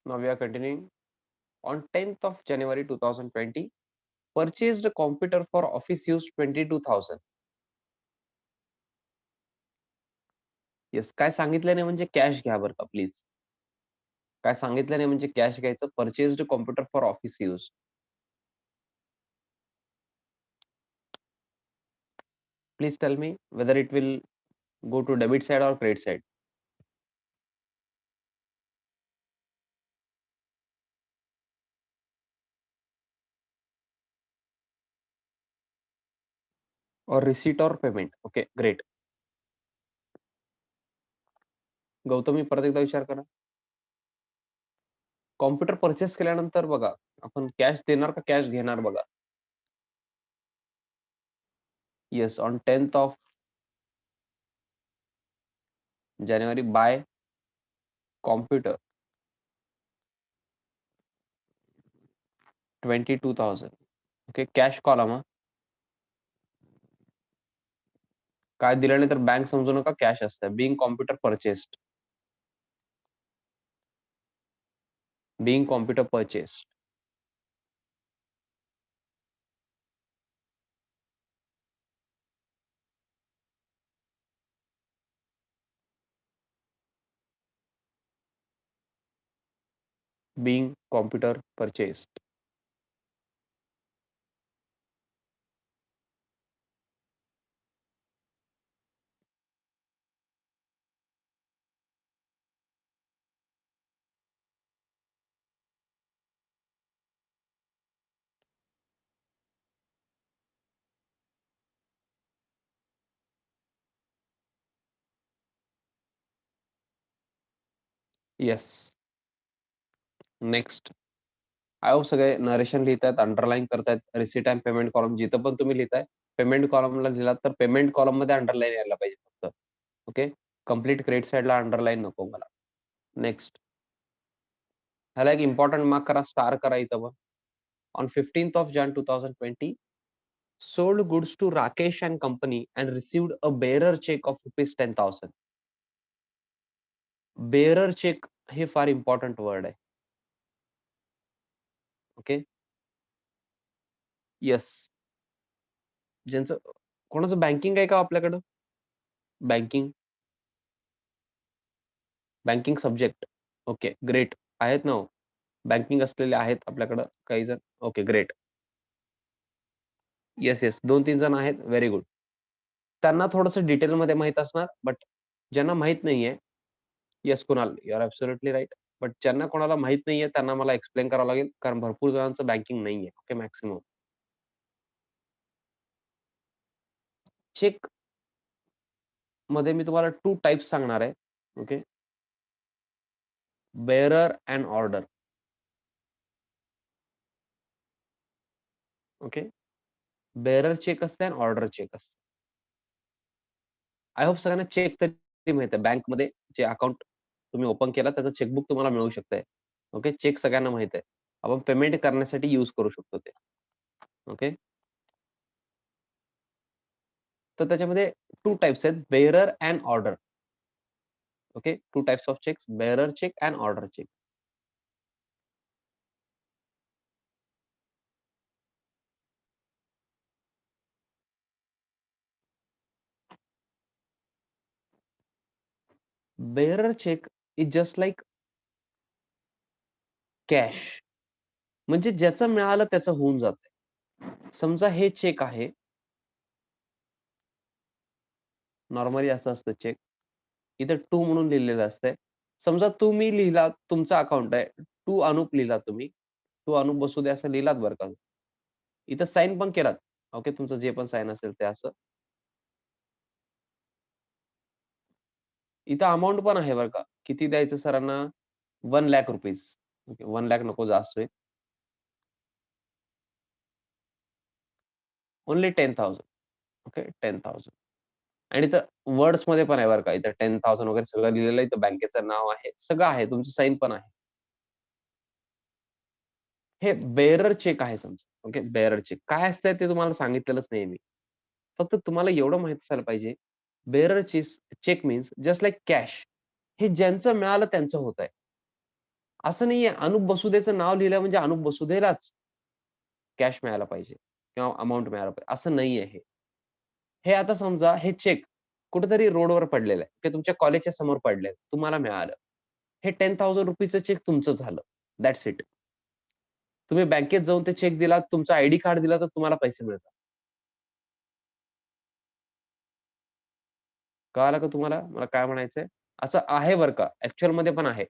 Now we are continuing. On 10th of January 2020, purchased a computer for office use 22,000. Yes, काय सांगितलं नाही म्हणजे cash घ्या बरं का प्लीज. काय सांगितलं नाही म्हणजे कॅश घ्यायचं. Purchased computer for office use. Please tell me whether it will go to debit side or credit side. Or receipt or payment. Okay, great. Gautami परत एकदा विचार करा. कॉम्प्युटर परचेस केल्यानंतर बघा, आपण कॅश देणार का कॅश घेणार बघा. Yes, on 10th of January by computer 22,000. Okay, cash column. काय दिलं नाही तर बँक समजू नका, कॅश असतं. Being computer purchased. Being computer purchased. being computer purchased. Yes. Next. I hope सगळे नरेशन लिहितायत, अंडरलाईन करतायत. रिसिट अँड पेमेंट कॉलम जिथं पण तुम्ही लिहिताय, पेमेंट कॉलमला लिहिलात तर पेमेंट कॉलम मध्ये अंडरलाईन यायला पाहिजे फक्त. ओके, कम्प्लीट क्रेडिट साईडला अंडरलाईन नको मला. नेक्स्ट. ह्याला एक इम्पॉर्टंट मार्क करा, स्टार करा इथं पण. On 15th of Jan 2020, sold goods to Rakesh and company and received a bearer check of rupees 10,000. Bearer cheque हे फार इम्पॉर्टंट वर्ड आहे. ओके. येस. ज्यांचं कोणाचं बँकिंग आहे का आपल्याकडं? Banking banking subject. Okay, great. आहेत ना हो. बँकिंग असलेले आहेत आपल्याकडं काही जण. Okay, great. Yes, yes. 2-3 जण आहेत. Very good. त्यांना थोडंसं डिटेलमध्ये माहीत असणार, बट ज्यांना माहीत नाहीये, yes Kunal, you are absolutely right. But ज्यांना कोणाला माहीत नाहीये त्यांना मला एक्सप्लेन करावं लागेल, कारण भरपूर जणांचं बँकिंग नाहीये. Okay, maximum. चेक मध्ये मी तुम्हाला 2 टाइप्स सांगणार आहे. Okay. Bearer and order. Okay. Bearer cheque असते आणि ऑर्डर चेक असते. आय होप सगळ्यांना चेक तरी माहिती आहे. बँकमध्ये जे अकाउंट तुम्ही ओपन केला त्याचं चेकबुक तुम्हाला मिळू शकतंय. ओके. चेक सगळ्यांना माहिती आहे. आपण पेमेंट करण्यासाठी यूज करू शकतो ते. ओके. तर त्याच्यामध्ये 2 टाइप्स आहेत, bearer and order. Okay. 2 types of cheques, bearer cheque and order cheque. Bearer cheque is just like cash. म्हणजे ज्याचं मिळालं त्याचं होऊन जातंय. समजा हे चेक आहे. नॉर्मली असं असतं चेक. इथं टू म्हणून लिहिलेलं असतंय. समजा तुम्ही लिहिला, तुमचं अकाउंट आहे. टू अनुप लिहिला तुम्ही. टू अनुप बसुदे असं लिहिलात बरं का. इथं साइन पण केलात. ओके, तुमचं जे पण साइन असेल ते असं. इथं अमाउंट पण आहे बरं का. किती द्यायचं सरांना? ₹1,00,000. ओके, 1,00,000 नको जास्त होईल. ओन्ली 10,000. ओके, 10,000. आणि इथं वर्ड्समध्ये पण आहे बरं का. इथं 10,000 वगैरे सगळं लिहिलेलं आहे. इथं बँकेचं नाव आहे. सगळं आहे. तुमची साइन पण आहे. हे बेअरर चेक आहे समजा. Okay, bearer cheque. काय असतंय ते तुम्हाला सांगितलेलंच नाहीये मी. फक्त तुम्हाला एवढं माहीत असायला पाहिजे, bearer cheque means just like cash. हे ज्यांचं मिळालं त्यांचं होतंय. असं नाहीये अनुप बसुदेचं नाव लिहिलं म्हणजे अनुप बसुदेलाच कॅश मिळायला पाहिजे किंवा अमाउंट मिळायला पाहिजे असं नाहीये हे. हे आता समजा हे चेक कुठेतरी रोडवर पडलेलं आहे, की तुमच्या कॉलेजच्या समोर पडलंय, तुम्हाला मिळालं. हे ₹10,000 चेक तुमचं झालं. That's it. तुम्ही बँकेत जाऊन ते चेक दिलात, तुमचा आयडी कार्ड दिला तर तुम्हाला पैसे मिळतात. कळालं का तुम्हाला? मला काय म्हणायचंय? असं आहे बरं का. ॲक्चुअलमध्ये पण आहे.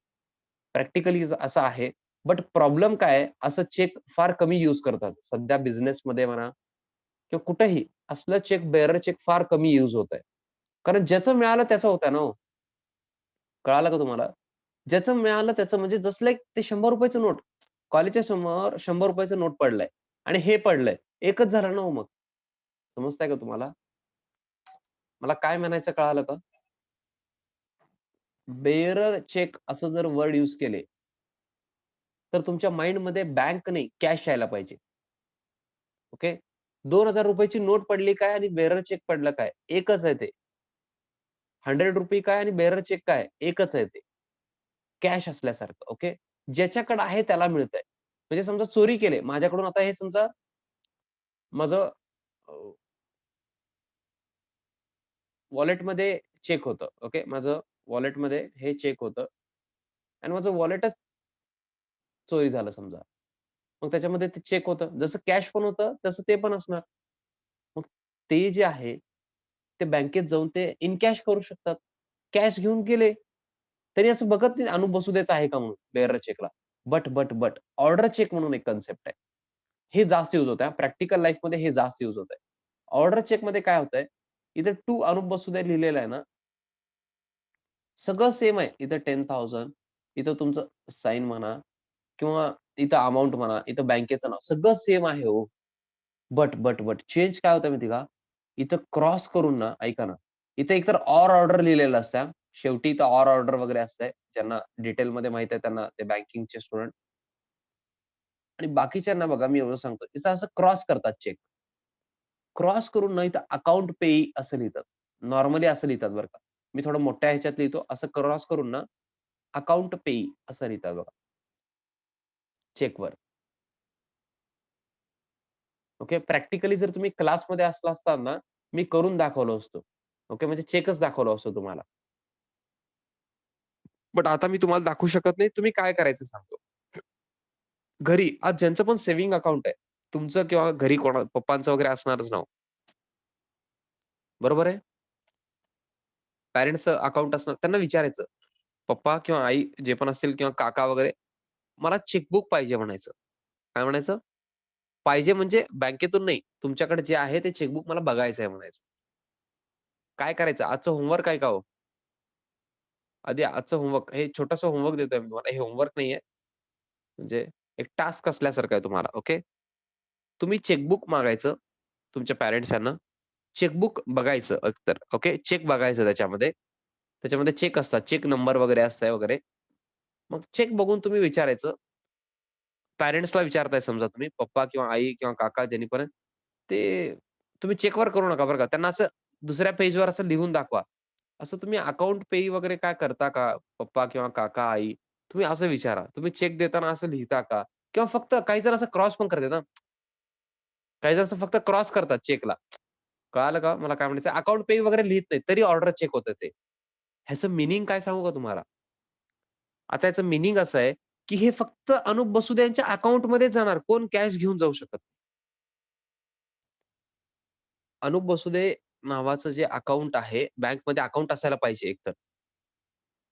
प्रॅक्टिकली असं आहे. बट प्रॉब्लेम काय आहे, असं चेक फार कमी यूज करतात. सध्या बिझनेसमध्ये म्हणा किंवा कुठेही असलं चेक बेअरर चेक फार कमी यूज होतंय. कारण ज्याचं मिळालं त्याचं होतंय ना हो. कळालं का तुम्हाला? ज्याचं मिळालं त्याचं म्हणजे जस्ट लाइक ते ₹100 नोट. कॉलेजच्या समोर ₹100 नोट पडलंय आणि हे पडलंय. एकच झालं ना हो मग. समजतंय का तुम्हाला? मला काय म्हणायचं कळालं का? बेअरर चेक असं जर वर्ड यूज केले, तर तुमच्या माइंडमध्ये बँक नाही, कॅश यायला पाहिजे. ओके. ₹2000 ची नोट पडली काय आणि बेअरर चेक पडलं काय? एकच आहे ते. ₹100 काय आणि बेअरर चेक काय? एकच आहे ते. कॅश असल्यासारखं. ओके. ज्याच्याकडे आहे त्याला मिळतंय. म्हणजे समजा चोरी केली. माझ्याकडून आता हे समजा माझं वॉलेटमध्ये चेक होतं. ओके. माझं वॉलेटमध्ये हे चेक होतं आणि माझं वॉलेटच चोरी झालं समजा. मग त्याच्यामध्ये ते चेक होतं. जसं कॅश पण होतं, तसं ते पण असणार. मग ते जे आहे, ते बँकेत जाऊन ते इन कॅश करू शकतात. कॅश घेऊन गेले, तरी असं बघत नाही अनुप बसुदेचा आहे का म्हणून बेअरर चेकला. बट ऑर्डर चेक म्हणून एक कन्सेप्ट आहे. हे जास्त यूज होतं हां. प्रॅक्टिकल लाईफमध्ये हे जास्त यूज होतंय. ऑर्डर चेकमध्ये काय होतंय, इथे टू अनुप बसुदे लिहिलेलं आहे ना, सगळं सेम आहे. इथं 10,000 इथं तुमचं साइन म्हणा किंवा इथं अमाउंट म्हणा, इथं बँकेचं नाव सगळं सेम आहे हो. बट चेंज काय होतं माहिती आहे का? इथं क्रॉस करून ना, ऐका ना, इथे एकतर ऑर्डर लिहिलेलं असतं हां. शेवटी इथं ऑर्डर वगैरे असतंय. ज्यांना डिटेलमध्ये माहीत आहे त्यांना ते बँकिंगचे स्टुडंट आणि बाकीच्यांना बघा मी एवढं सांगतो, इथं असं क्रॉस करतात चेक. क्रॉस करून ना इथं अकाउंट पेयी असं लिहितात. नॉर्मली असं लिहितात बरं का. मी थोडं मोठ्या ह्याच्यात लिहितो. असं क्रॉस करून ना अकाउंट पेयी असं लिहितात बघा चेकवर. ओके. प्रॅक्टिकली जर तुम्ही क्लासमध्ये असला असता ना, मी करून दाखवलं असतं. ओके. म्हणजे चेकच दाखवलं असतं तुम्हाला. बट आता मी तुम्हाला दाखवू शकत नाही. तुम्ही काय करायचं सांगतो. घरी आज ज्यांचं पण सेव्हिंग अकाउंट आहे. तुमचं किंवा घरी कोणा पप्पांचं वगैरे असणारच नाव. बरोबर आहे? पॅरेंट्सचं अकाउंट असणार. त्यांना विचारायचं, पप्पा किंवा आई जे पण असतील किंवा काका वगैरे, मला चेकबुक पाहिजे म्हणायचं. काय म्हणायचं? पाहिजे म्हणजे बँकेतून नाही. तुमच्याकडे जे आहे ते चेकबुक मला बघायचं आहे म्हणायचं. काय करायचं? आजचं होमवर्क आहे का हो? आधी आजचं होमवर्क हे छोटंसं होमवर्क देतोय मी तुम्हाला. हे होमवर्क नाहीये. म्हणजे एक टास्क असल्यासारखं आहे तुम्हाला. ओके. तुम्ही चेकबुक मागायचं तुमच्या पॅरेंट्स यांना. चेकबुक बघायचं एकतर. ओके. चेक बघायचं त्याच्यामध्ये. त्याच्यामध्ये चेक असतात. चेक नंबर वगैरे असतंय वगैरे. मग चेक बघून तुम्ही विचारायचं. पॅरेंट्सला विचारताय समजा तुम्ही पप्पा किंवा आई किंवा काका ज्यांनी पण ते तुम्ही चेकवर करू नका बरं का. त्यांना असं दुसऱ्या पेजवर असं लिहून दाखवा. असं तुम्ही अकाउंट पेयी वगैरे काय करता का? पप्पा किंवा काका, आई तुम्ही असं विचारा. तुम्ही चेक देताना असं लिहिता का? किंवा फक्त काही जण असं क्रॉस पण करतात हां. काही जण असं फक्त क्रॉस करतात चेकला. कळालं का? मला काय म्हणायचं अकाउंट पेयी वगैरे लिहीत नाहीत. तरी ऑर्डर चेक होतं ते. ह्याचं मीनिंग काय सांगू का तुम्हाला? आता याचं मीनिंग असं आहे, की हे फक्त अनुप बसुदे यांच्या अकाउंटमध्येच जाणार. कोण कॅश घेऊन जाऊ शकत नाही. अनुप बसुदे नावाचं जे अकाउंट आहे, बँकमध्ये अकाउंट असायला पाहिजे एकतर.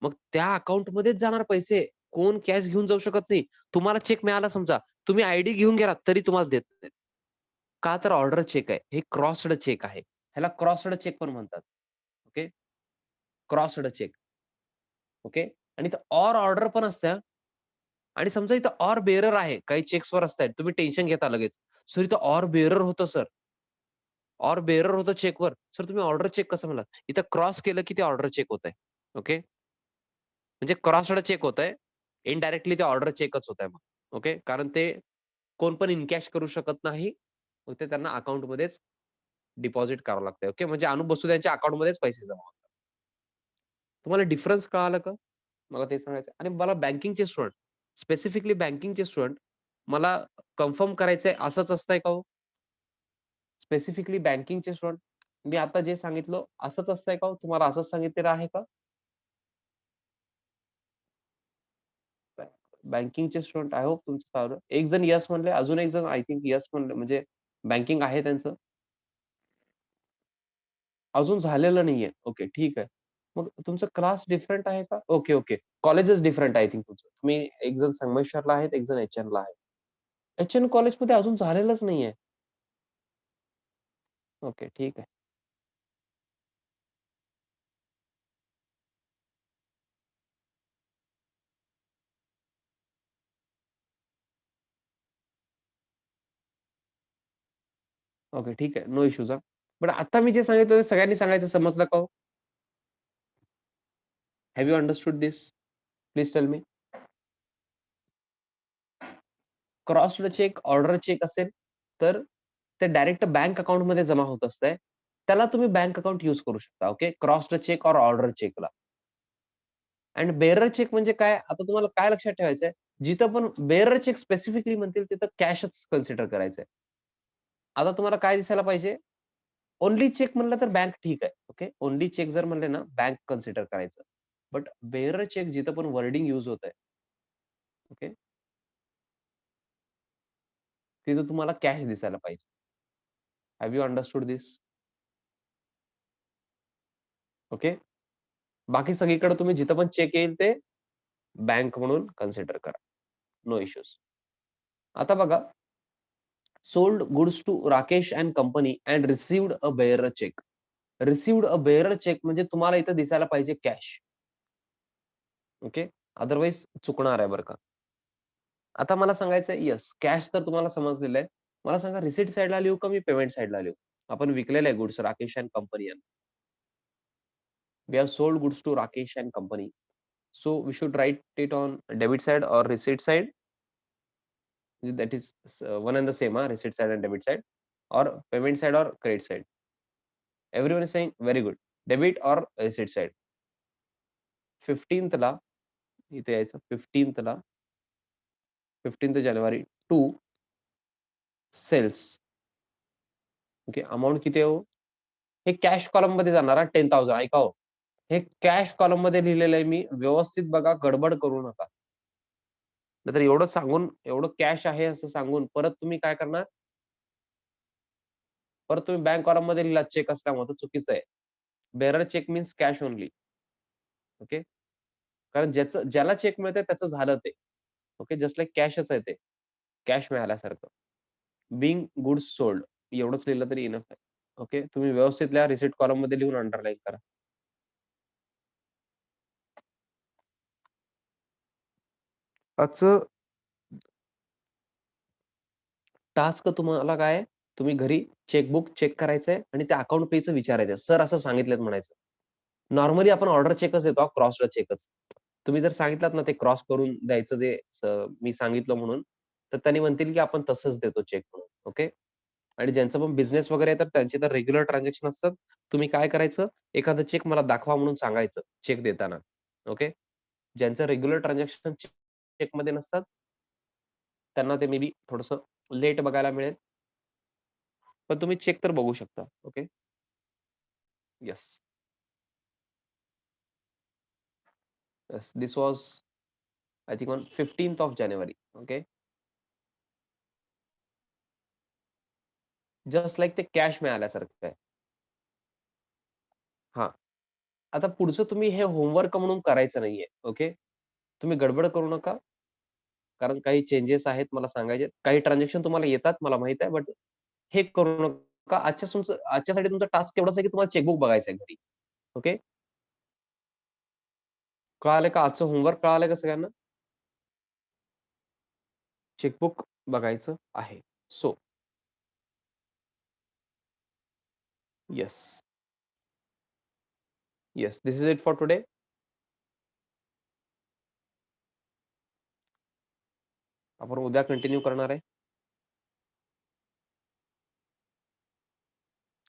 मग त्या अकाउंटमध्येच जाणार पैसे. कोण कॅश घेऊन जाऊ शकत नाही. तुम्हाला चेक मिळाला समजा, तुम्ही आयडी घेऊन गेलात तरी तुम्हाला देत नाहीत. का तर ऑर्डर चेक आहे. हे क्रॉस्ड चेक आहे. ह्याला क्रॉस्ड चेक पण म्हणतात. ओके. Crossed cheque. ओके. आणि इथं ऑर्डर पण असते हां. आणि समजा इथं बेअरर आहे. काही चेक्सवर असतायत. तुम्ही टेन्शन घेता लगेच. सर इथं बेअरर होतं सर. बेअरर होतं चेकवर. सर तुम्ही ऑर्डर चेक कसं म्हणलात? इथं क्रॉस केलं की ते ऑर्डर चेक होतंय. ओके. म्हणजे क्रॉस्ड चेक होतंय. इनडायरेक्टली ते ऑर्डर चेकच होतंय मग. ओके. कारण ते कोण पण इन कॅश करू शकत नाही. मग ते त्यांना अकाउंटमध्येच डिपॉझिट करावं लागतंय. ओके. म्हणजे अनुप बसुदे यांच्या अकाउंटमध्येच पैसे जमा होतात. तुम्हाला डिफरन्स कळालं का? मला ते सांगायचं आणि मला बँकिंगचे स्टुडंट स्पेसिफिकली बँकिंगचे स्टुडंट मला कन्फर्म करायचंय असंच असतंय का हो? स्पेसिफिकली बँकिंगचे स्टुडंट मी आता जे सांगितलं असंच असतंय का हो? तुम्हाला असंच सांगितलेलं आहे का? बँकिंगचे स्टुडंट आय होप तुमचं चालू एक जण येस म्हणले, अजून एक जण आय थिंक येस म्हणले म्हणजे बँकिंग आहे त्यांचं. अजून झालेलं नाहीये. ओके, ठीक आहे. मग तुमचं क्लास डिफरंट आहे का? Okay, okay. कॉलेजच डिफरंट आहे आय थिंक तुमचं. तुम्ही एक जण संगमेश्वरला आहेत, एक जण एच-एनला आहे. एच-एन कॉलेजमध्ये अजून झालेलंच नाहीये. ओके, ठीक आहे. ओके, ठीक आहे. नो इश्यूज हां. बट आता मी जे सांगितलं ते सगळ्यांनी सांगायचं समजलं का हो? Have you understood this? Please tell me. Crossed cheque, order cheque असेल, तर ते डायरेक्ट बँक अकाउंटमध्ये जमा होत असतंय. त्याला तुम्ही बँक अकाउंट यूज करू शकता. ओके. क्रॉस्ड चेक और ऑर्डर चेकला. आणि बेअरर चेक म्हणजे काय? आता तुम्हाला काय लक्षात ठेवायचंय, जिथं पण बेअरर चेक स्पेसिफिकली म्हणतील तिथं कॅशच कन्सिडर करायचंय. आता तुम्हाला काय दिसायला पाहिजे? ओन्ली चेक म्हणलं तर बँक ठीक आहे. ओके. ओन्ली चेक जर म्हणले ना, बँक कन्सिडर करायचं. बट बेअरर चेक जिथं पण वर्डिंग यूज होतंय, ओके, तिथं तुम्हाला कॅश दिसायला पाहिजे. Have you understood this? Okay. बाकी सगळीकडे तुम्ही जिथं पण चेक येईल ते बँक म्हणून कन्सिडर करा. No issues. आता बघा, sold goods to Rakesh and company and received a bearer cheque. Received a bearer cheque म्हणजे तुम्हाला इथं दिसायला पाहिजे कॅश. ओके. अदरवाईज चुकणार आहे बरं का. आता मला सांगायचंय येस, कॅश तर तुम्हाला समजलेलं आहे. मला सांगा रिसीट साइडला लिहू का मी पेमेंट साइडला लिहू? आपण विकलेलं आहे गुड्स राकेश अँड कंपनी यांना. We have sold goods to Rakesh and company. So we should write it on debit side or receipt side. That is one and the same, receipt side and debit side, or payment side or credit side. Everyone is saying very good. Debit or receipt side. 15th ला इथे यायचं 15th ला 15th जानेवारी to sales. Okay. Amount किती आहे हो? हे cash column मध्ये जाणार 10,000. ऐका हो. हे कॅश कॉलम मध्ये लिहिलेलं आहे मी. व्यवस्थित बघा, गडबड करू नका. नाहीतर एवढं सांगून, एवढं कॅश आहे असं सांगून परत तुम्ही काय करणार? परत तुम्ही बँक कॉलममध्ये लिहिलात चेक असल्यामुळे तर चुकीचं आहे. Bearer cheque means cash only. Okay. कारण ज्याला चेक मिळतंय त्याचं झालं ते. ओके. जस्ट लाइक कॅशच आहे ते. कॅश मिळाल्यासारखं. बिंग गुड्स सोल्ड एवढंच लिहिलं तरी इनफ आहे. ओके. तुम्ही व्यवस्थित लिहा. रिसिट कॉलममध्ये लिहून अंडरलाईन करा. आजचं टास्क तुम्हाला काय आहे? तुम्ही घरी चेकबुक चेक करायचंय आणि त्या अकाउंट पेचं विचारायचंय. सर असं सांगितलेत म्हणायचं. नॉर्मली आपण ऑर्डर चेकच देतो, क्रॉसला चेकच. तुम्ही जर सांगितलात ना ते क्रॉस करून द्यायचं जे मी सांगितलं म्हणून, तर त्यांनी म्हणतील की आपण तसंच देतो चेक म्हणून. ओके. आणि ज्यांचं पण बिझनेस वगैरे आहे तर त्यांचे तर रेग्युलर ट्रान्झॅक्शन असतात. तुम्ही काय करायचं, एखादा चेक मला दाखवा म्हणून सांगायचं चेक देताना. ओके. ज्यांचं रेग्युलर ट्रान्झॅक्शन चेकमध्ये नसतात, त्यांना ते मे बी थोडंसं लेट बघायला मिळेल. पण तुम्ही चेक तर बघू शकता. Okay. Yes. Yes. This was I think on 15th of January. Okay. Just like ते कॅश मिळाल्यासारखं आहे. हां. आता पुढचं तुम्ही हे होमवर्क म्हणून करायचं नाहीये. ओके. तुम्ही गडबड करू नका. कारण काही चेंजेस आहेत मला सांगायचे. काही ट्रान्झॅक्शन तुम्हाला येतात मला माहीत आहे. बट हे करू नका. आजच्यासाठी तुमचा टास्क एवढाच आहे की तुम्हाला चेकबुक बघायचं आहे घरी. ओके. कळालं का? आजचं होमवर्क कळालं का सगळ्यांना? चेकबुक बघायचं आहे. So yes. Yes. This is it for today. आपण उद्या कंटिन्यू करणार आहे.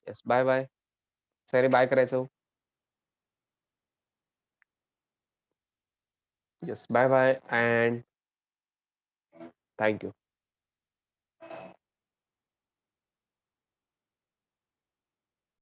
येस. Bye, bye. सगळे बाय करायचं हो. Yes. Bye, bye. And thank you.